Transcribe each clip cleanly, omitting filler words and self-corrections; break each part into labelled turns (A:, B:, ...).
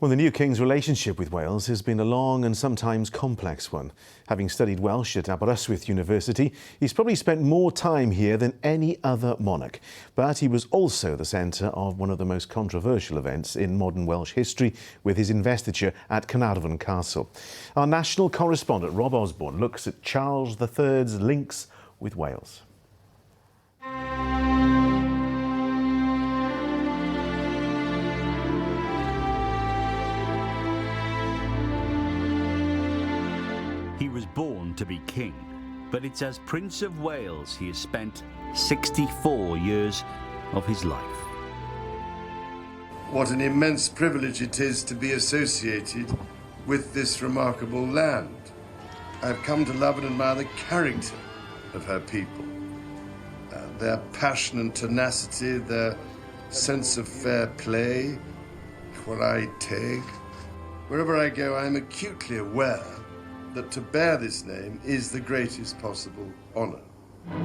A: Well, the new King's relationship with Wales has been a long and sometimes complex one. Having studied Welsh at Aberystwyth University, he's probably spent more time here than any other monarch. But he was also the centre of one of the most controversial events in modern Welsh history with his investiture at Carnarvon Castle. Our national correspondent Rob Osborne looks at Charles III's links with Wales.
B: He was born to be king, but it's as Prince of Wales he has spent 64 years of his life.
C: What an immense privilege it is to be associated with this remarkable land. I've come to love and admire the character of her people, their passion and tenacity, their sense of fair play, chwarae teg. Wherever I go, I am acutely aware that to bear this name is the greatest possible honour.
D: I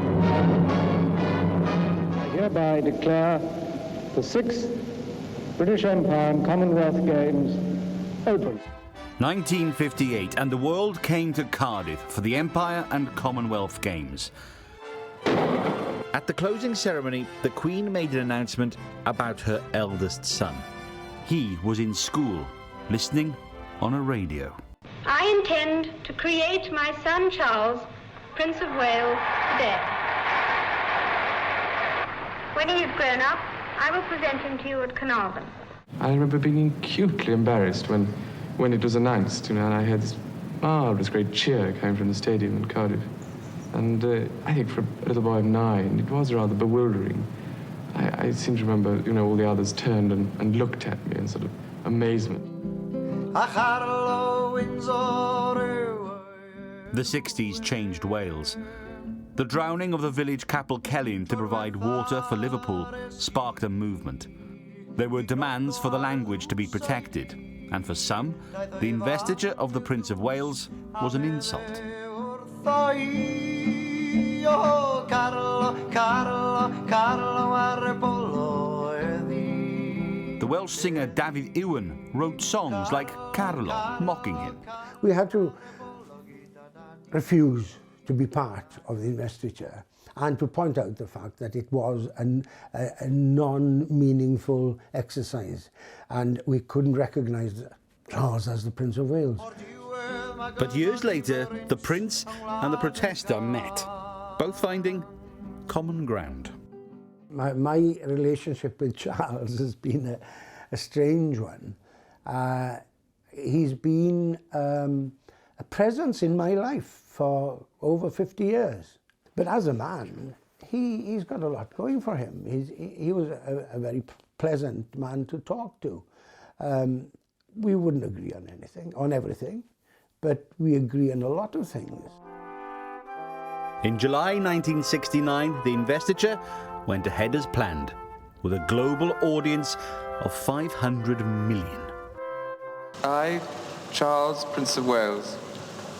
D: hereby declare the 6th British Empire and Commonwealth Games open.
B: 1958, and the world came to Cardiff for the Empire and Commonwealth Games. At the closing ceremony, the Queen made an announcement about her eldest son. He was in school, listening on a radio.
E: I intend to create my son Charles, Prince of Wales, today. When he is grown up, I will present him to you at Carnarvon.
F: I remember being acutely embarrassed when it was announced, and I had this marvellous great cheer coming from the stadium in Cardiff. And I think for a little boy of 9, it was rather bewildering. I seem to remember, all the others turned and looked at me in sort of amazement.
B: The 60s changed Wales. The drowning of the village Capel Celyn to provide water for Liverpool sparked a movement. There were demands for the language to be protected, and for some, the investiture of the Prince of Wales was an insult. The Welsh singer David Iwan wrote songs like Carlo, mocking him.
G: We had to refuse to be part of the investiture and to point out the fact that it was a non-meaningful exercise, and we couldn't recognise Charles as the Prince of Wales.
B: But years later, the Prince and the protester met, both finding common ground.
G: My relationship with Charles has been a strange one. He's been a presence in my life for over 50 years. But as a man, he's got a lot going for him. He was a very pleasant man to talk to. We wouldn't agree on everything, but we agree on a lot of things.
B: In July 1969, the investiture went ahead as planned, with a global audience of 500 million.
F: I, Charles, Prince of Wales,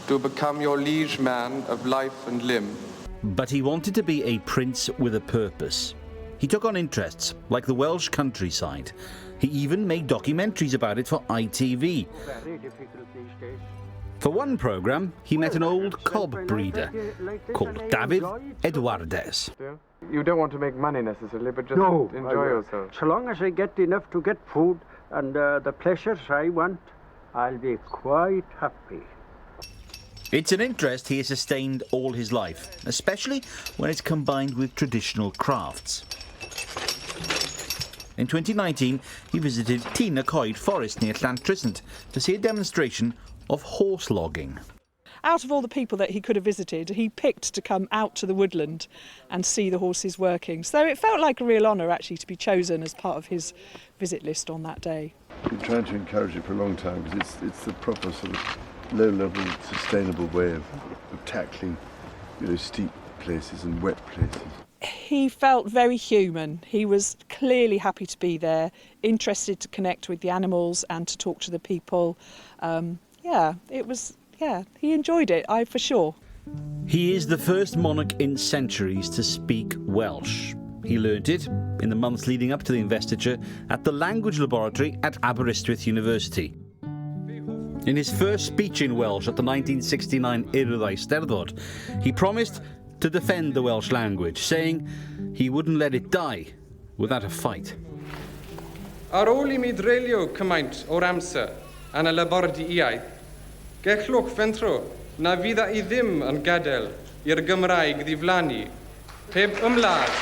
F: do become your liege man of life and limb.
B: But he wanted to be a prince with a purpose. He took on interests like the Welsh countryside. He even made documentaries about it for ITV. For one programme, he met an old cob breeder called David Edwardes.
F: You don't want to make money necessarily, but just enjoy yourself.
D: So long as I get enough to get food and the pleasures I want, I'll be quite happy.
B: It's an interest he has sustained all his life, especially when it's combined with traditional crafts. In 2019, he visited Tina Coed Forest near Llantrisant to see a demonstration of horse logging.
H: Out of all the people that he could have visited, he picked to come out to the woodland and see the horses working. So it felt like a real honour, actually, to be chosen as part of his visit list on that day.
C: I've been trying to encourage it for a long time because it's the proper sort of low-level, sustainable way of tackling, steep places and wet places.
H: He felt very human. He was clearly happy to be there, interested to connect with the animals and to talk to the people. He enjoyed it, for sure.
B: He is the first monarch in centuries to speak Welsh. He learnt it in the months leading up to the investiture at the Language Laboratory at Aberystwyth University. In his first speech in Welsh at the 1969 Urdd Eisteddfod, he promised to defend the Welsh language, saying he wouldn't let it die without a fight.
I: Ar ôl I mi dreulio cymaint o'r amser yn y labordy iaith, gellwch fentro na fydda I ddim yn gadael i'r Gymraeg ddiflannu, heb ymladd.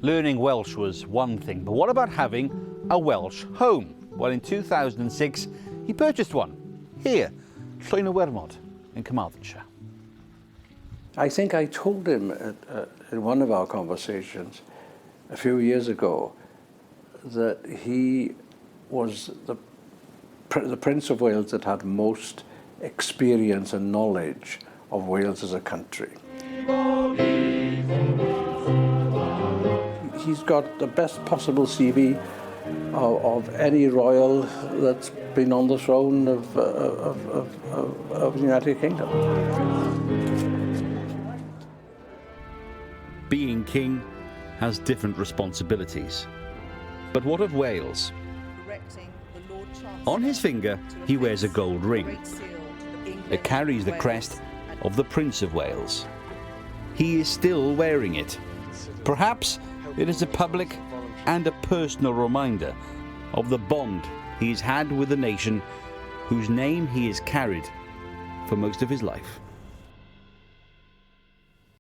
B: Learning Welsh was one thing, but what about having a Welsh home? Well, in 2006, he purchased one here, Llwyn y Wermod, in Carmarthenshire.
J: I think I told him in one of our conversations a few years ago that he was the Prince of Wales that had most experience and knowledge of Wales as a country. He's got the best possible CV of any royal that's been on the throne of the United Kingdom.
B: Being king has different responsibilities. But what of Wales? On his finger, he wears a gold ring. It carries the crest of the Prince of Wales. He is still wearing it. Perhaps it is a public and a personal reminder of the bond he's had with the nation whose name he has carried for most of his life.